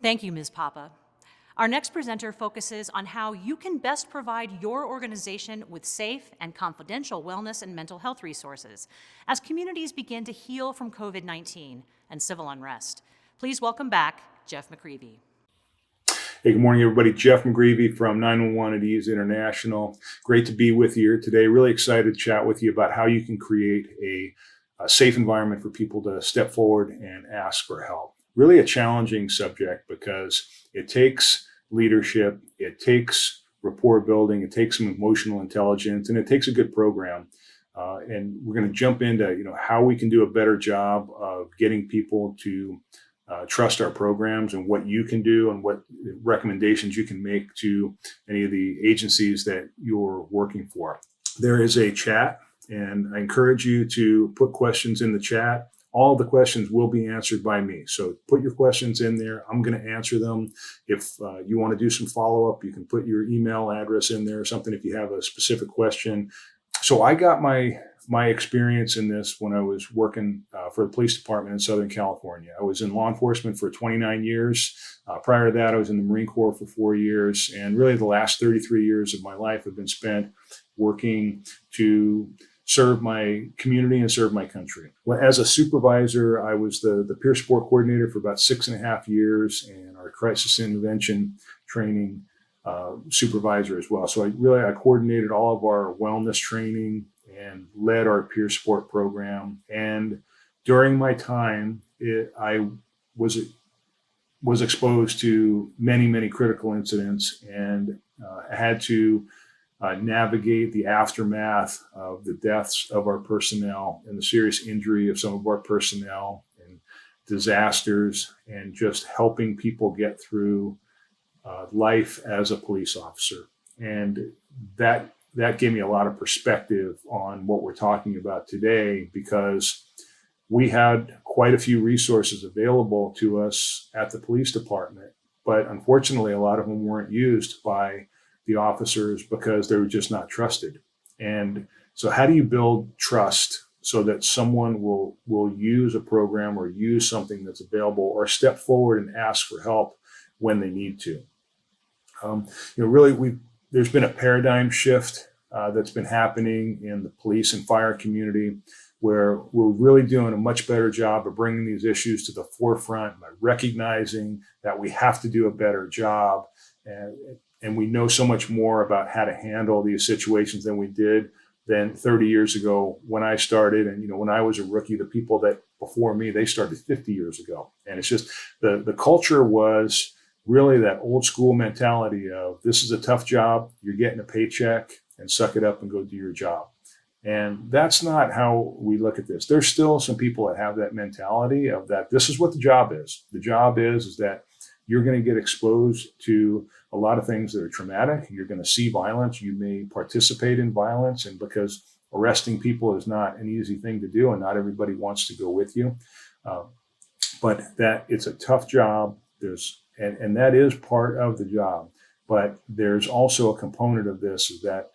Thank you, Ms. Papa. Our next presenter focuses on how you can best provide your organization with safe and confidential wellness and mental health resources as communities begin to heal from COVID-19 and civil unrest. Please welcome back Jeff McGreevy. Hey, good morning, everybody. Jeff McGreevy from 911 at Ease International. Great to be with you here today. Really excited to chat with you about how you can create a safe environment for people to step forward and ask for help. Really a challenging subject because it takes leadership, it takes rapport building, it takes some emotional intelligence, and it takes a good program. And we're going to jump into how we can do a better job of getting people to trust our programs and what you can do and what recommendations you can make to any of the agencies that you're working for. There is a chat, and I encourage you to put questions in the chat. All the questions will be answered by me. So put your questions in there. I'm going to answer them. If you want to do some follow-up, you can put your email address in there or something if you have a specific question. So I got my experience in this when I was working for the police department in Southern California. I was in law enforcement for 29 years. Prior to that, I was in the Marine Corps for 4 years. And really the last 33 years of my life have been spent working to serve my community and serve my country. Well, as a supervisor, I was the peer support coordinator for about 6.5 years and our crisis intervention training supervisor as well. So I coordinated all of our wellness training and led our peer support program. And during my time, I was exposed to many critical incidents and had to navigate the aftermath of the deaths of our personnel and the serious injury of some of our personnel and disasters, and just helping people get through life as a police officer. And that gave me a lot of perspective on what we're talking about today, because we had quite a few resources available to us at the police department, but unfortunately, a lot of them weren't used by the officers because they were just not trusted. And so how do you build trust so that someone will use a program or use something that's available or step forward and ask for help when they need to? Really, there's been a paradigm shift that's been happening in the police and fire community, where we're really doing a much better job of bringing these issues to the forefront by recognizing that we have to do a better job. And we know so much more about how to handle these situations than we did 30 years ago when I started. And, when I was a rookie, the people that before me, they started 50 years ago. And it's just the culture was really that old school mentality of, this is a tough job, you're getting a paycheck, and suck it up and go do your job. And that's not how we look at this. There's still some people that have that mentality of that this is what the job is. The job is that you're going to get exposed to a lot of things that are traumatic. You're going to see violence. You may participate in violence. And because arresting people is not an easy thing to do, and not everybody wants to go with you, but that it's a tough job. And that is part of the job. But there's also a component of this is that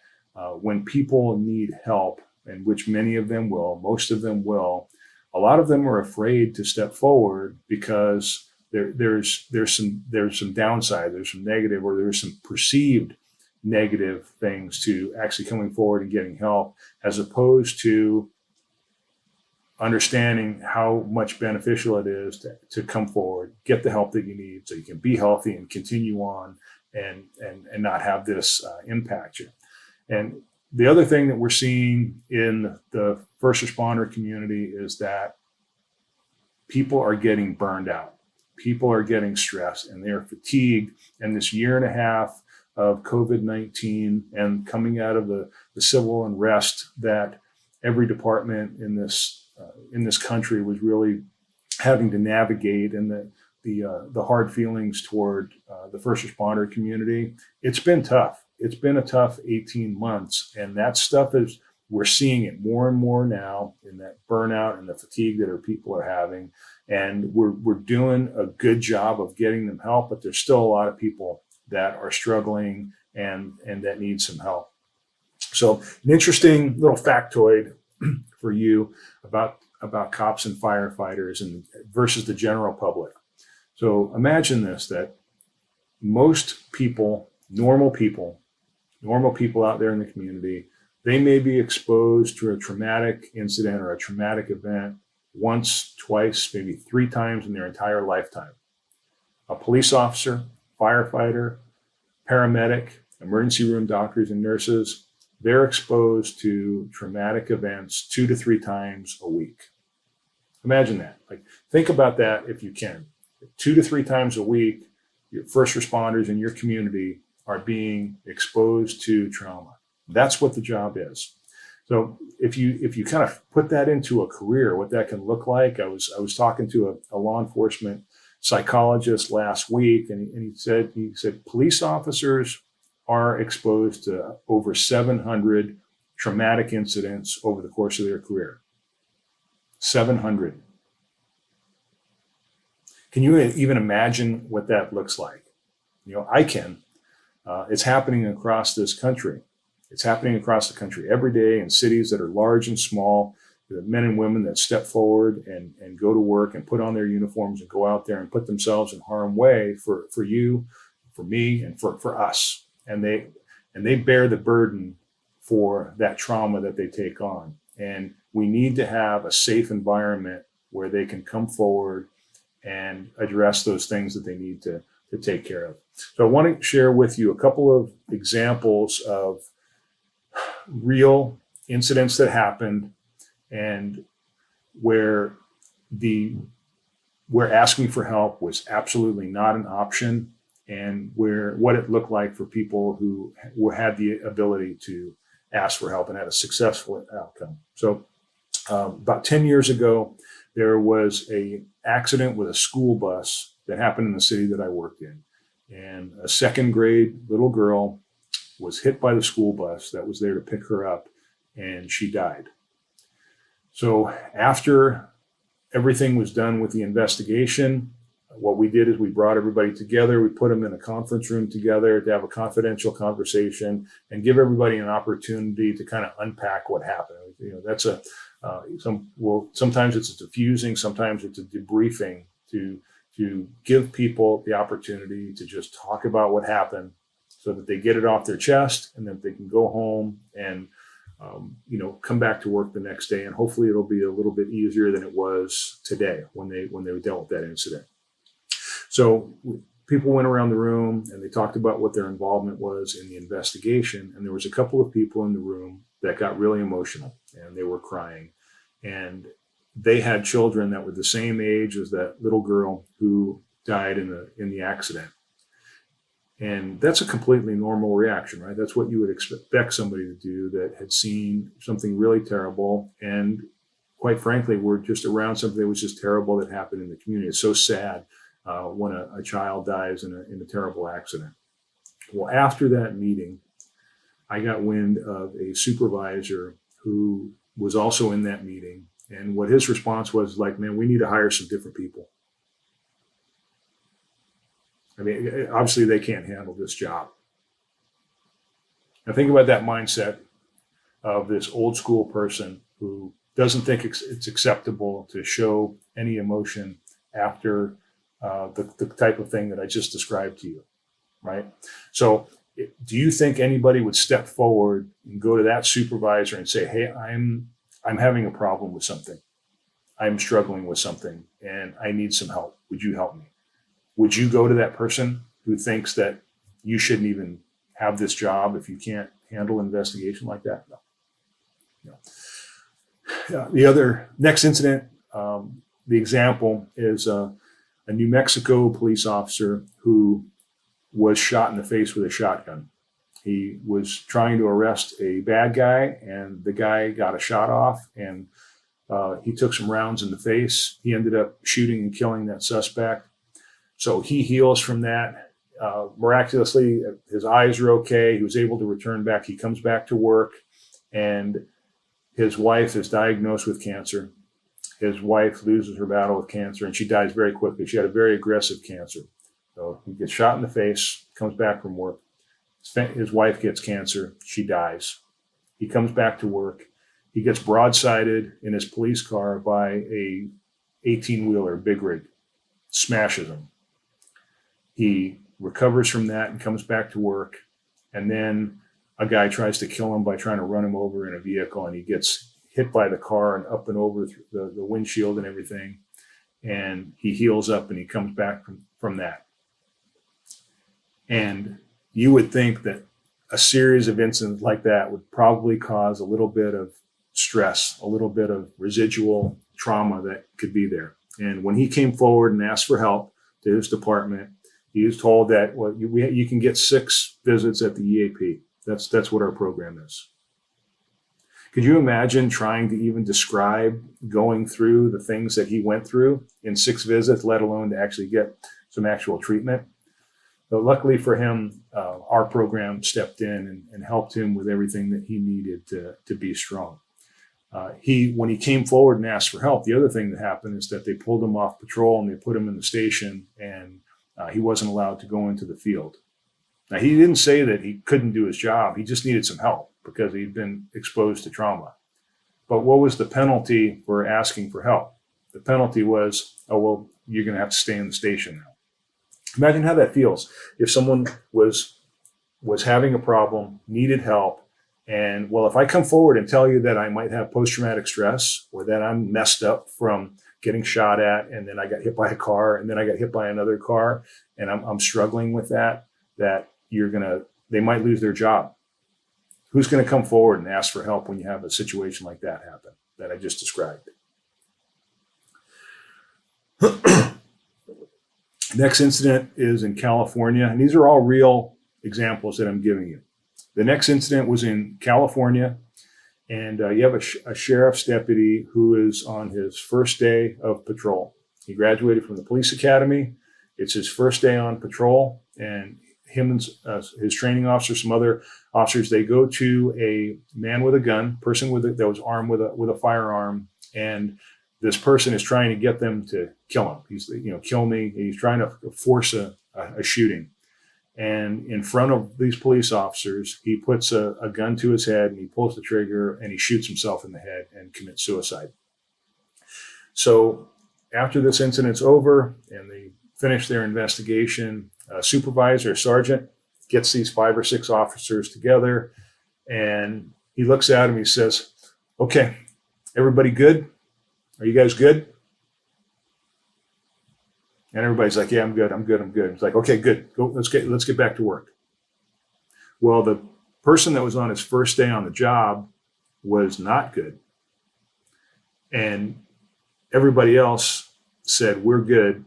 when people need help, and which many of them will, most of them will, a lot of them are afraid to step forward because there's some downside, there's some negative, or there's some perceived negative things to actually coming forward and getting help, as opposed to understanding how much beneficial it is to come forward, get the help that you need so you can be healthy and continue on and not have this impact you. And the other thing that we're seeing in the first responder community is that people are getting burned out. People are getting stressed and they're fatigued. And this 1.5 years of COVID-19 and coming out of the civil unrest that every department in this country was really having to navigate, and the hard feelings toward the first responder community, it's been tough. It's been a tough 18 months. And that stuff we're seeing it more and more now in that burnout and the fatigue that our people are having. And we're doing a good job of getting them help, but there's still a lot of people that are struggling and that need some help. So an interesting little factoid for you about cops and firefighters and versus the general public. So imagine this, that most people, normal people out there in the community, they may be exposed to a traumatic incident or a traumatic event once, twice, maybe 3 times in their entire lifetime. A police officer, firefighter, paramedic, emergency room doctors and nurses, they're exposed to traumatic events 2 to 3 times a week. Imagine that. Like, think about that if you can. 2 to 3 times a week, your first responders in your community are being exposed to trauma. That's what the job is. So if you kind of put that into a career, what that can look like, I was talking to a law enforcement psychologist last week, and he said police officers are exposed to over 700 traumatic incidents over the course of their career. 700. Can you even imagine what that looks like? I can. It's happening across this country. It's happening across the country every day in cities that are large and small. The men and women that step forward and go to work and put on their uniforms and go out there and put themselves in harm's way for you, for me, and for us. And they bear the burden for that trauma that they take on. And we need to have a safe environment where they can come forward and address those things that they need to take care of. So I want to share with you a couple of examples of real incidents that happened and where asking for help was absolutely not an option, and what it looked like for people who had the ability to ask for help and had a successful outcome. So about 10 years ago, there was an accident with a school bus that happened in the city that I worked in. And a 2nd grade little girl was hit by the school bus that was there to pick her up, and she died. So after everything was done with the investigation, what we did is we brought everybody together. We put them in a conference room together to have a confidential conversation and give everybody an opportunity to kind of unpack what happened. That's sometimes it's a diffusing, sometimes it's a debriefing to give people the opportunity to just talk about what happened so that they get it off their chest and that they can go home and come back to work the next day, and hopefully it'll be a little bit easier than it was today when they dealt with that incident. So people went around the room and they talked about what their involvement was in the investigation, and there was a couple of people in the room that got really emotional and they were crying, and they had children that were the same age as that little girl who died in the accident. And that's a completely normal reaction, right? That's what you would expect somebody to do that had seen something really terrible. And quite frankly, we're just around something that was just terrible that happened in the community. It's so sad when a child dies in a terrible accident. Well, after that meeting, I got wind of a supervisor who was also in that meeting. And what his response was like, man, we need to hire some different people. I mean, obviously they can't handle this job. Now think about that mindset of this old school person who doesn't think it's acceptable to show any emotion after the type of thing that I just described to you, right? So do you think anybody would step forward and go to that supervisor and say, hey, I'm having a problem with something. I'm struggling with something and I need some help. Would you help me? Would you go to that person who thinks that you shouldn't even have this job if you can't handle an investigation like that? No. The other next incident, the example is a New Mexico police officer who was shot in the face with a shotgun. He was trying to arrest a bad guy, and the guy got a shot off, and he took some rounds in the face. He ended up shooting and killing that suspect. So he heals from that. Miraculously, his eyes are okay. He was able to return back. He comes back to work, and his wife is diagnosed with cancer. His wife loses her battle with cancer, and she dies very quickly. She had a very aggressive cancer. So he gets shot in the face, comes back from work. His wife gets cancer. She dies. He comes back to work. He gets broadsided in his police car by a 18-wheeler big rig, smashes him. He recovers from that and comes back to work. And then a guy tries to kill him by trying to run him over in a vehicle, and he gets hit by the car and up and over the windshield and everything. And he heals up and he comes back from that. And you would think that a series of incidents like that would probably cause a little bit of stress, a little bit of residual trauma that could be there. And when he came forward and asked for help to his department, he was told that, well, you can get 6 visits at the EAP. That's what our program is. Could you imagine trying to even describe going through the things that he went through in 6 visits, let alone to actually get some actual treatment? But luckily for him, our program stepped in and helped him with everything that he needed to be strong. When he came forward and asked for help, the other thing that happened is that they pulled him off patrol and they put him in the station, and he wasn't allowed to go into the field. Now, he didn't say that he couldn't do his job. He just needed some help because he'd been exposed to trauma. But what was the penalty for asking for help? The penalty was, oh, well, you're going to have to stay in the station now. Imagine how that feels if someone was having a problem, needed help, and, well, if I come forward and tell you that I might have post-traumatic stress, or that I'm messed up from getting shot at, and then I got hit by a car, and then I got hit by another car, and I'm struggling with that they might lose their job. Who's going to come forward and ask for help when you have a situation like that happen that I just described? Next incident is in California, and these are all real examples that I'm giving you. The next incident was in California, and you have a sheriff's deputy who is on his first day of patrol. He graduated from the police academy. It's his first day on patrol, and him and his training officer, some other officers, they go to a man with a gun, person that was armed with a firearm, and this person is trying to get them to kill him. He's, kill me. He's trying to force a shooting. And in front of these police officers, he puts a gun to his head and he pulls the trigger and he shoots himself in the head and commits suicide. So after this incident's over and they finish their investigation, a supervisor, a sergeant, gets these 5 or 6 officers together, and he looks at them. He says, "Okay, everybody good? Are you guys good?" And everybody's like, "Yeah, I'm good. I'm good. I'm good." It's like, "Okay, good. Go. Let's get back to work." Well, the person that was on his first day on the job was not good, and everybody else said, "We're good."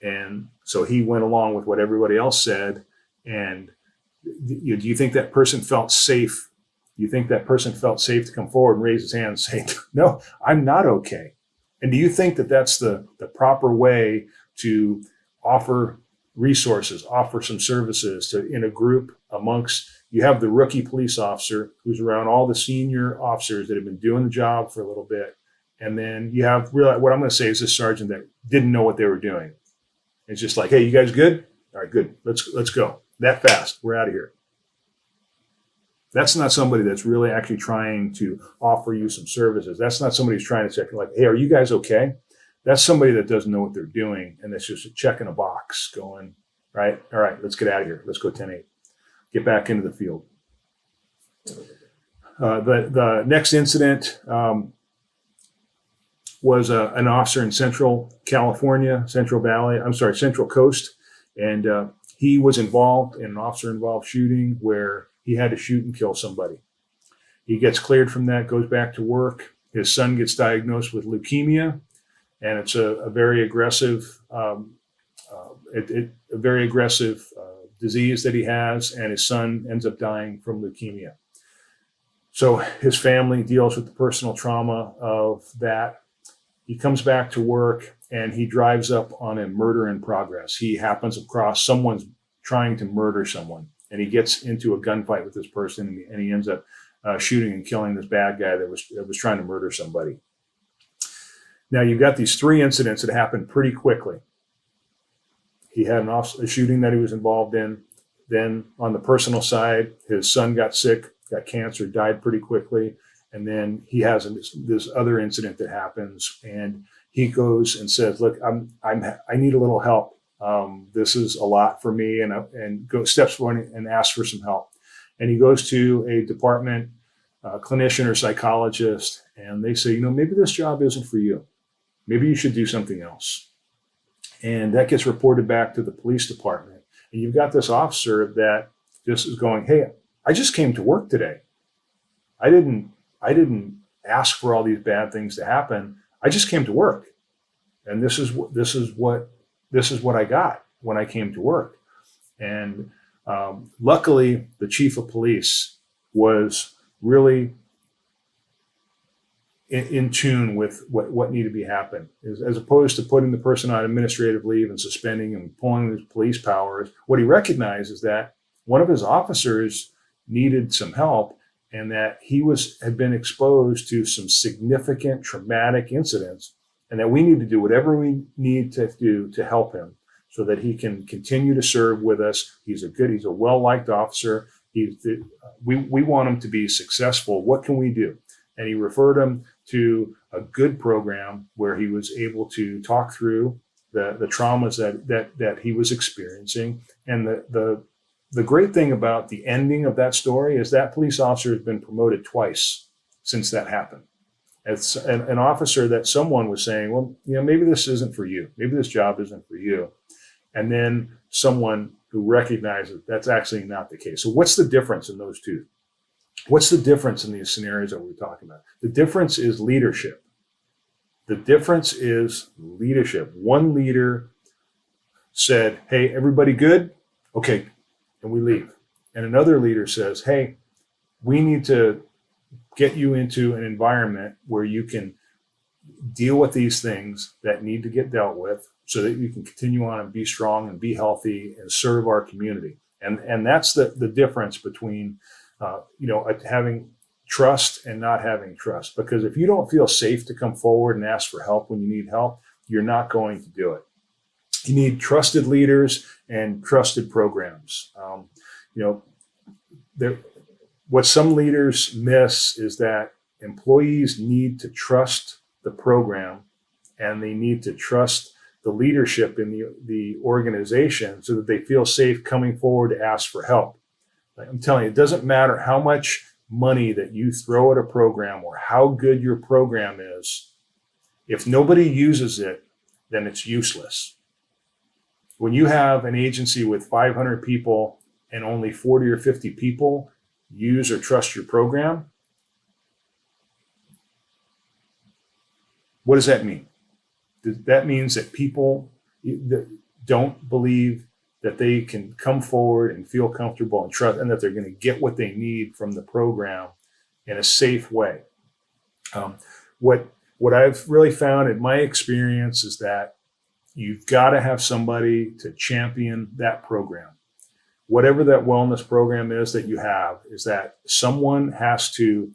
And so he went along with what everybody else said. And do you think that person felt safe? You think that person felt safe to come forward and raise his hand and say, "No, I'm not okay"? And do you think that that's the proper way to offer resources, offer some services in a group amongst, you have the rookie police officer who's around all the senior officers that have been doing the job for a little bit. And then you have, what I'm going to say is this sergeant that didn't know what they were doing. It's just like, "Hey, you guys good? All right, good. Let's go. That fast. We're out of here." That's not somebody that's really actually trying to offer you some services. That's not somebody who's trying to check, like, "Hey, are you guys okay?" That's somebody that doesn't know what they're doing, and that's just checking a box going, right? All right, let's get out of here. Let's go 10-8. Get back into the field. The next incident was an officer in Central California, Central Coast, and he was involved in an officer-involved shooting where he had to shoot and kill somebody. He gets cleared from that, goes back to work. His son gets diagnosed with leukemia, and it's a very aggressive, disease that he has, and his son ends up dying from leukemia. So his family deals with the personal trauma of that. He comes back to work and he drives up on a murder in progress. He happens across someone's trying to murder someone, and he gets into a gunfight with this person, and he ends up shooting and killing this bad guy that was trying to murder somebody. Now you've got these 3 incidents that happened pretty quickly. He had a shooting that he was involved in. Then on the personal side, his son got sick, got cancer, died pretty quickly. And then he has this other incident that happens, and he goes and says, "Look, I need a little help. This is a lot for me, and go steps forward and ask for some help. And he goes to a department clinician or psychologist, and they say, maybe this job isn't for you. Maybe you should do something else. And that gets reported back to the police department. And you've got this officer that just is going, hey, I just came to work today. I didn't ask for all these bad things to happen. I just came to work. And this is what I got when I came to work. And luckily, the chief of police was really in tune with what needed to be happen, as opposed to putting the person on administrative leave and suspending and pulling his police powers. What he recognized is that one of his officers needed some help, and that he had been exposed to some significant traumatic incidents, and that we need to do whatever we need to do to help him so that he can continue to serve with us. He's a well-liked officer. We want him to be successful. What can we do? And he referred him to a good program where he was able to talk through the traumas that he was experiencing. And the great thing about the ending of that story is that police officer has been promoted twice since that happened. It's an officer that someone was saying, well, maybe this isn't for you. Maybe this job isn't for you. And then someone who recognizes that's actually not the case. So what's the difference in those two? What's the difference in these scenarios that we're talking about? The difference is leadership. The difference is leadership. One leader said, hey, everybody good? Okay. And we leave. And another leader says, hey, we need to get you into an environment where you can deal with these things that need to get dealt with so that you can continue on and be strong and be healthy and serve our community. And that's the difference between having trust and not having trust. Because if you don't feel safe to come forward and ask for help when you need help, you're not going to do it. You need trusted leaders and trusted programs. What some leaders miss is that employees need to trust the program, and they need to trust the leadership in the organization so that they feel safe coming forward to ask for help. I'm telling you, it doesn't matter how much money that you throw at a program or how good your program is. If nobody uses it, then it's useless. When you have an agency with 500 people and only 40 or 50 people use or trust your program, what does that mean? That means that people don't believe that they can come forward and feel comfortable and trust, and that they're going to get what they need from the program in a safe way. What I've really found in my experience is that you've got to have somebody to champion that program. Whatever that wellness program is that you have, is that someone has to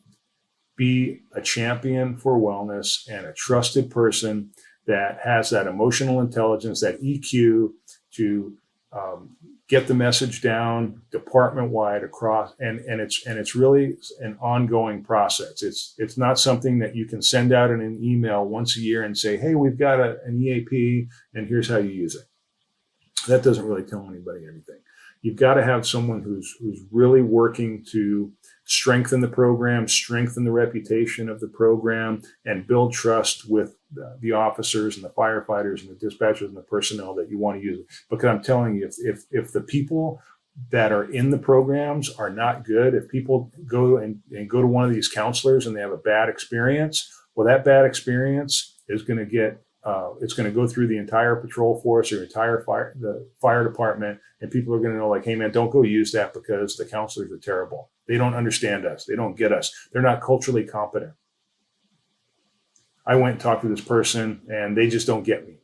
be a champion for wellness and a trusted person that has that emotional intelligence, that EQ to get the message down department-wide across, and it's really an ongoing process. It's not something that you can send out in an email once a year and say, hey, we've got an EAP and here's how you use it. That doesn't really tell anybody anything. You've got to have someone who's really working to strengthen the program, strengthen the reputation of the program, and build trust with the officers and the firefighters and the dispatchers and the personnel that you want to use it. Because I'm telling you, if the people that are in the programs are not good, if people go to one of these counselors and they have a bad experience, well, that bad experience is going to get it's going to go through the entire patrol force or entire fire department, and people are going to know, like, hey man, don't go use that because the counselors are terrible. They don't understand us. They don't get us. They're not culturally competent. I went and talked to this person and they just don't get me.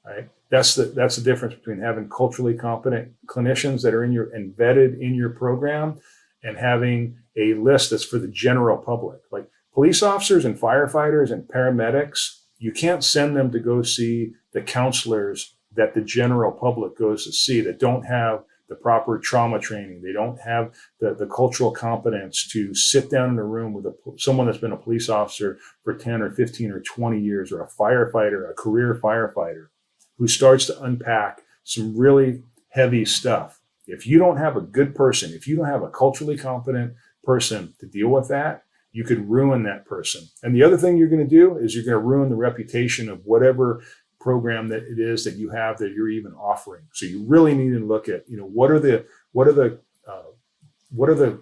Right? That's the difference between having culturally competent clinicians that are embedded in your program and having a list that's for the general public. Like police officers and firefighters and paramedics, you can't send them to go see the counselors that the general public goes to see, that don't have the proper trauma training. They don't have the cultural competence to sit down in a room with someone that's been a police officer for 10 or 15 or 20 years, or a firefighter, a career firefighter, who starts to unpack some really heavy stuff. If you don't have a good person, if you don't have a culturally competent person to deal with that, you could ruin that person. And the other thing you're going to do is you're going to ruin the reputation of whatever program that it is that you have that you're even offering. So you really need to look at, what are the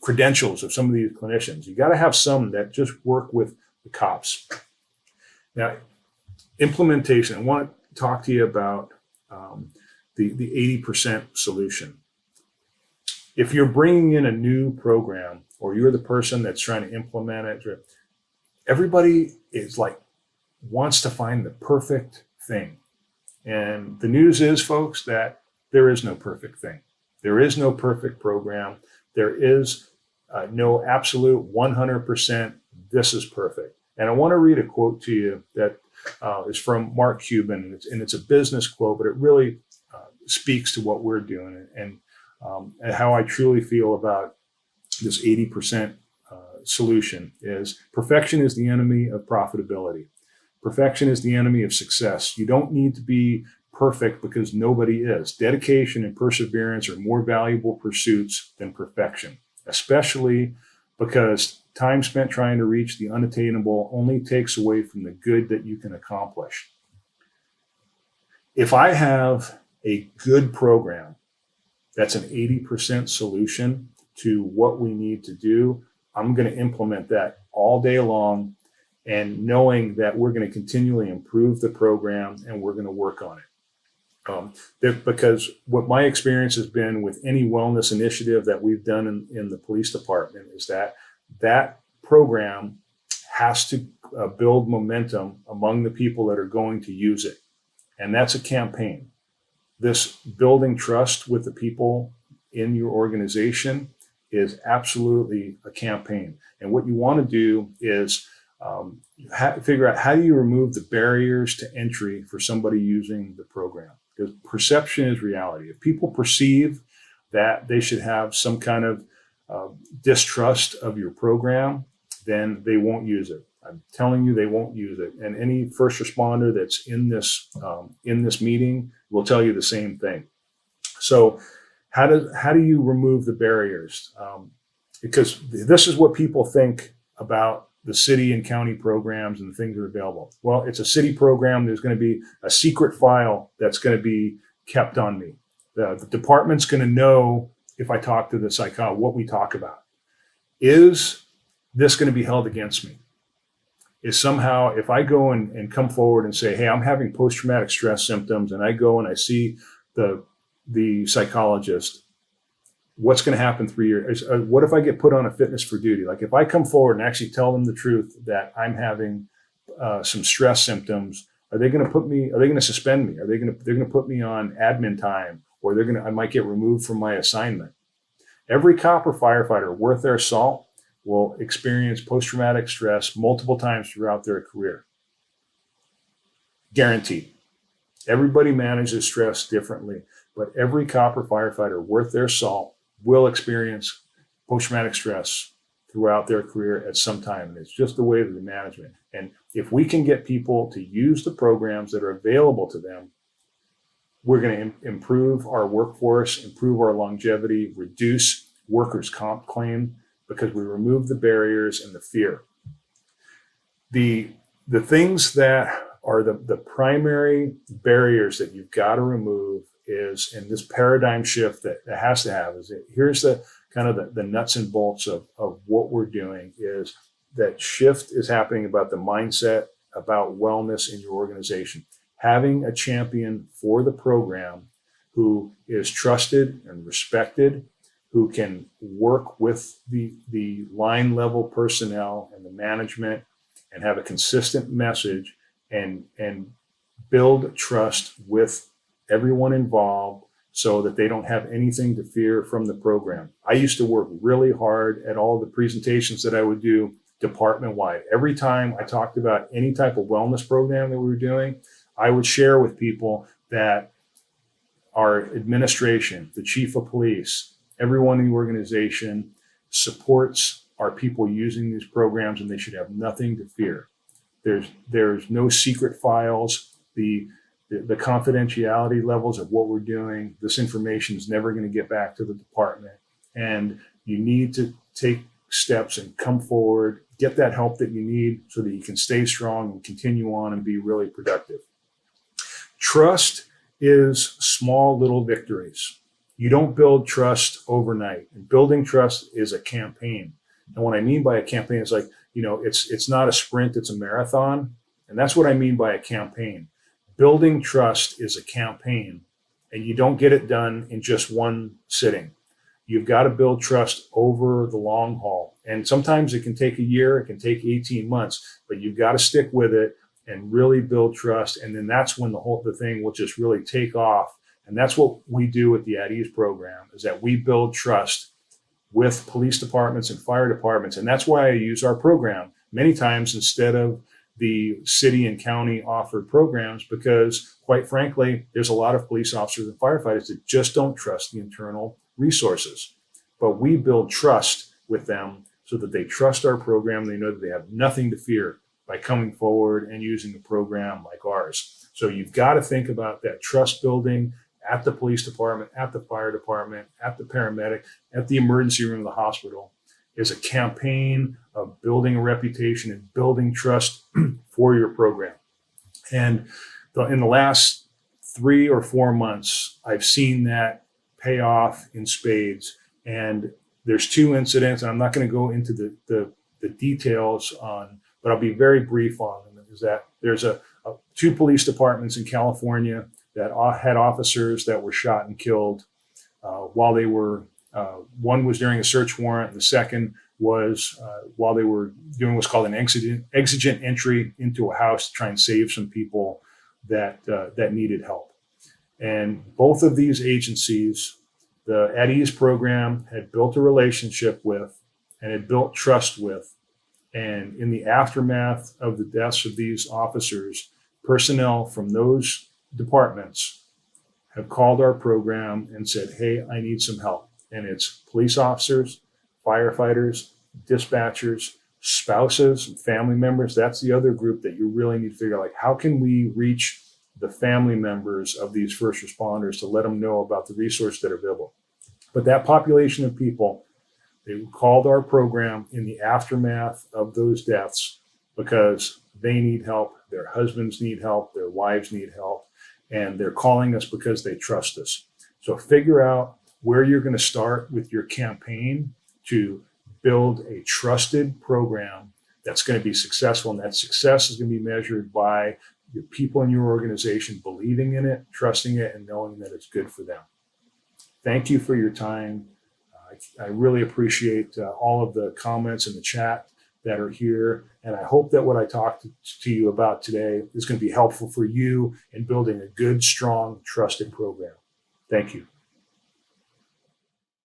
credentials of some of these clinicians. You got to have some that just work with the cops. Now, implementation. I want to talk to you about the 80% solution. If you're bringing in a new program, or you're the person that's trying to implement it, everybody is wants to find the perfect thing. And the news is, folks, that there is no perfect thing. There is no perfect program. There is no absolute 100%, this is perfect. And I want to read a quote to you that is from Mark Cuban, and it's a business quote, but it really speaks to what we're doing and how I truly feel about this 80% solution. Is perfection is the enemy of profitability. Perfection is the enemy of success. You don't need to be perfect because nobody is. Dedication and perseverance are more valuable pursuits than perfection, especially because time spent trying to reach the unattainable only takes away from the good that you can accomplish. If I have a good program that's an 80% solution to what we need to do, I'm going to implement that all day long, and knowing that we're going to continually improve the program and we're going to work on it. Because what my experience has been with any wellness initiative that we've done in the police department is that program has to build momentum among the people that are going to use it. And that's a campaign. This building trust with the people in your organization is absolutely a campaign. And what you want to do is figure out, how do you remove the barriers to entry for somebody using the program? Because perception is reality. If people perceive that they should have some kind of distrust of your program, then they won't use it. I'm telling you, they won't use it. And any first responder that's in this meeting will tell you the same thing. So how do you remove the barriers? Because this is what people think about the city and county programs and the things that are available. Well, it's a city program. There's going to be a secret file that's going to be kept on me. The department's going to know, if I talk to the psychologist, what we talk about. Is this going to be held against me? Is somehow, if I go and come forward and say, hey, I'm having post-traumatic stress symptoms, and I go and I see the psychologist, what's going to happen 3 years? What if I get put on a fitness for duty? Like, if I come forward and actually tell them the truth that I'm having some stress symptoms, are they going to suspend me? They're going to put me on admin time, or I might get removed from my assignment? Every cop or firefighter worth their salt will experience post-traumatic stress multiple times throughout their career. Guaranteed. Everybody manages stress differently, but every cop or firefighter worth their salt will experience post-traumatic stress throughout their career at some time. And it's just the way of the management. And if we can get people to use the programs that are available to them, we're going to improve our workforce, improve our longevity, reduce workers' comp claim, because we remove the barriers and the fear. The things that are the primary barriers that you've got to remove is, in this paradigm shift that has to have, is that here's the kind of the nuts and bolts of what we're doing, is that shift is happening about the mindset, about wellness in your organization. Having a champion for the program who is trusted and respected, who can work with the line level personnel and the management and have a consistent message and build trust with everyone involved so that they don't have anything to fear from the program. I used to work really hard at all the presentations that I would do department-wide. Every time I talked about any type of wellness program that we were doing, I would share with people that our administration, the chief of police, everyone in the organization supports our people using these programs, and they should have nothing to fear. There's no secret files. The the confidentiality levels of what we're doing. This information is never going to get back to the department. And you need to take steps and come forward, get that help that you need so that you can stay strong and continue on and be really productive. Trust is small little victories. You don't build trust overnight. And building trust is a campaign. And what I mean by a campaign is like, it's not a sprint, it's a marathon. And that's what I mean by a campaign. Building trust is a campaign, and you don't get it done in just one sitting. You've got to build trust over the long haul. And sometimes it can take a year, it can take 18 months, but you've got to stick with it and really build trust. And then that's when the thing will just really take off. And that's what we do with the At Ease program, is that we build trust with police departments and fire departments. And that's why I use our program many times instead of the city and county offered programs, because quite frankly, there's a lot of police officers and firefighters that just don't trust the internal resources. But we build trust with them so that they trust our program. They know that they have nothing to fear by coming forward and using a program like ours. So you've got to think about that trust building at the police department, at the fire department, at the paramedic, at the emergency room of the hospital, is a campaign of building a reputation and building trust for your program. And in the last 3 or 4 months, I've seen that pay off in spades. And there's 2 incidents, and I'm not going to go into the details on, but I'll be very brief on them. Is that there's 2 police departments in California that had officers that were shot and killed while they were, one was during a search warrant, and the second was while they were doing what's called an exigent entry into a house to try and save some people that needed help. And both of these agencies, the At Ease program had built a relationship with and had built trust with. And in the aftermath of the deaths of these officers, personnel from those departments have called our program and said, hey, I need some help. And it's police officers, firefighters, dispatchers, spouses, and family members. That's the other group that you really need to figure out, like, how can we reach the family members of these first responders to let them know about the resources that are available. But that population of people, they called our program in the aftermath of those deaths because they need help, their husbands need help, their wives need help, and they're calling us because they trust us. So figure out where you're going to start with your campaign to build a trusted program that's going to be successful. And that success is going to be measured by the people in your organization believing in it, trusting it, and knowing that it's good for them. Thank you for your time. I really appreciate all of the comments in the chat that are here. And I hope that what I talked to you about today is going to be helpful for you in building a good, strong, trusted program. Thank you.